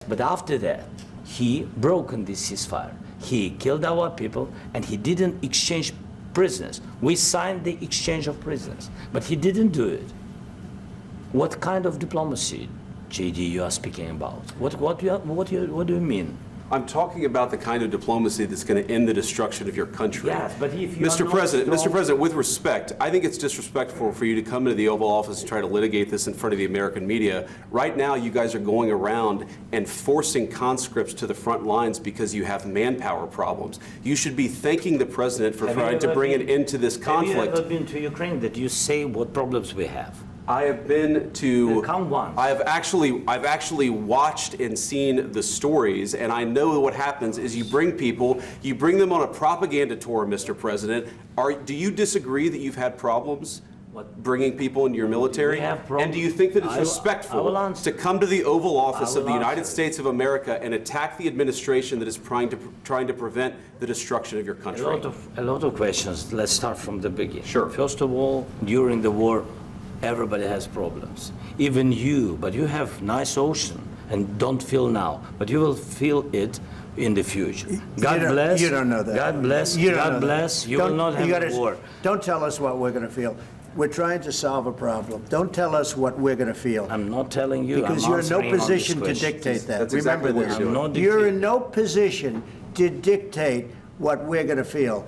But after that, he broken this ceasefire. He killed our people, and he didn't exchange prisoners. We signed the exchange of prisoners, but he didn't do it. What kind of diplomacy, JD, you are speaking about? What do you mean? I'm talking about the kind of diplomacy that's going to end the destruction of your country. Yes, but if you Mr. President, with respect, I think it's disrespectful for you to come into the Oval Office and try to litigate this in front of the American media. Right now, you guys are going around and forcing conscripts to the front lines because you have manpower problems. You should be thanking the President for trying to bring an end to this conflict. Have you ever been to Ukraine that you say what problems we have? I have been to. Come once. I've actually watched and seen the stories, and I know what happens is you bring people, you bring them on a propaganda tour, Mr. President. Do you disagree that you've had problems bringing people into your military? And do you think that it's respectful to come to the Oval Office of the United States of America and attack the administration that is trying to prevent the destruction of your country? A lot of questions. Let's start from the beginning. Sure. First of all, during the war, everybody has problems, even you, but you have nice ocean and don't feel now, but you will feel it in the future. God bless. You don't know that. God bless. God bless. You will not have a war. Don't tell us what we're going to feel. We're trying to solve a problem. Don't tell us what we're going to feel. I'm not telling you. Because you're in no position to dictate that. That's Remember exactly this. You're in no position to dictate what we're going to feel.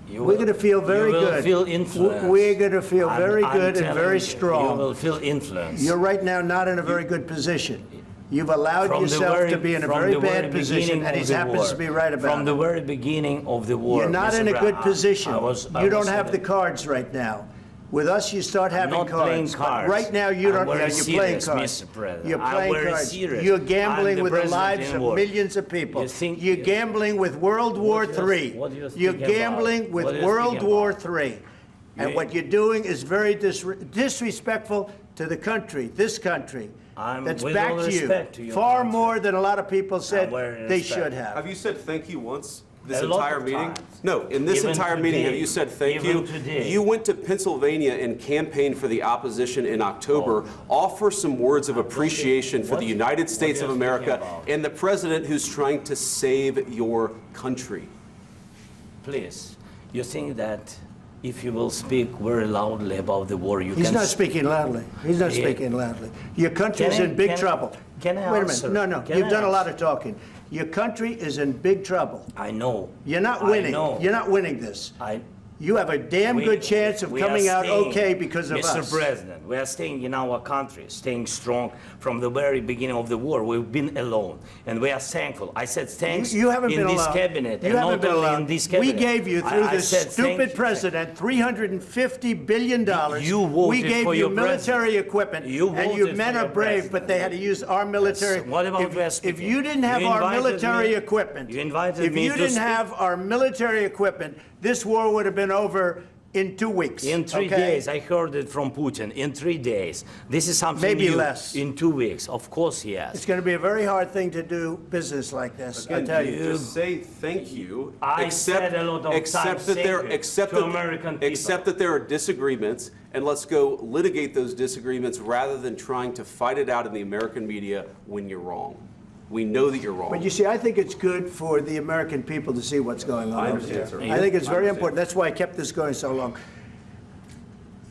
We're going to feel very good. You will feel influence. We're going to feel very good and very strong. You will feel influence. You're right now not in a very good position. You've allowed yourself to be in a very bad position, and he happens to be right about it. From the very beginning of the war. You're not in a good position. You don't have the cards right now. With us, you start having cards. But right now, you don't. You're playing cards. You're playing cards. You're gambling with the lives of millions of people. You're gambling with World War III. You're gambling with World War III. And what you're doing is very disrespectful to the country, this country. That's back to you. Far more than a lot of people said they should have. Have you said thank you once? This entire meeting? No, in this entire meeting, have you said thank you? You went to Pennsylvania and campaigned for the opposition in October. Offer some words of appreciation for the United States of America and the president who's trying to save your country. Please, you think that if you will speak very loudly about the war, He's not speaking loudly. He's not speaking loudly. Your country is in big trouble. Can I Wait a minute. No. You've done a lot of talking. Your country is in big trouble. I know. You're not winning. You're not winning this. You have a damn good chance of coming out okay because of us. Mr. President, we are staying in our country, staying strong from the very beginning of the war. We've been alone, and we are thankful. I said thanks you haven't in been this alone. cabinet, you and haven't not been only alone. in this cabinet. We gave you, through this stupid president, $350 billion. You voted we gave for you your military equipment, and your men are brave, president. but they had to use our military. Yes. What about if you didn't have our military equipment, you invited if me you to didn't speak. have our military equipment, this war would have been over in 2 weeks. In 3 days, I heard it from Putin. In 3 days, this is something maybe new. less. In 2 weeks, of course, yes. It's going to be a very hard thing to do business like this. I tell you. Just say thank you. I said a lot of times Accept that there are disagreements, and let's go litigate those disagreements rather than trying to fight it out in the American media when you're wrong. We know that you're wrong. But you see, I think it's good for the American people to see what's going on over there. sir. I think it's very important. That's why I kept this going so long.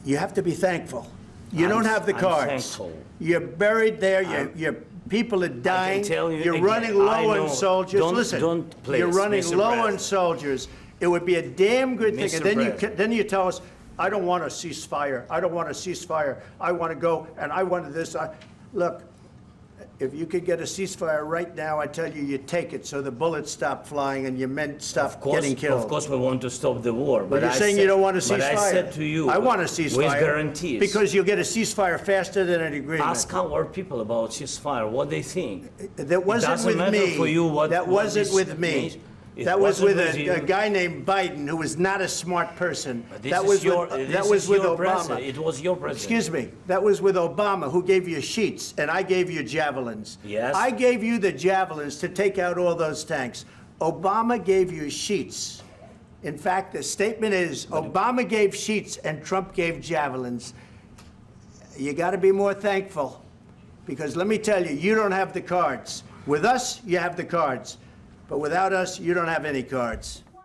You have to be thankful. You don't have the cards. Thankful. You're buried there. Your people are dying. I can tell you You're again, running low on soldiers. Listen, you're running low on soldiers. It would be a damn good thing. And then you tell us, I don't want a ceasefire. I don't want a ceasefire. I want to go and I want this. Look. If you could get a ceasefire right now, I tell you, you take it so the bullets stop flying and your men stop getting killed. Of course, we want to stop the war. But you're saying you don't want a ceasefire. But I said to you, I want a ceasefire. With guarantees. Because you'll get a ceasefire faster than an agreement. Ask our people about ceasefire, what they think. That wasn't with me. For you what, that wasn't with me. Means. That was with a guy named Biden, who was not a smart person. That was with Obama. It was your president. Excuse me. That was with Obama, who gave you sheets, and I gave you javelins. Yes. I gave you the javelins to take out all those tanks. Obama gave you sheets. In fact, the statement is, Obama gave sheets and Trump gave javelins. You got to be more thankful, because let me tell you, you don't have the cards. With us, you have the cards. But without us, you don't have any cards.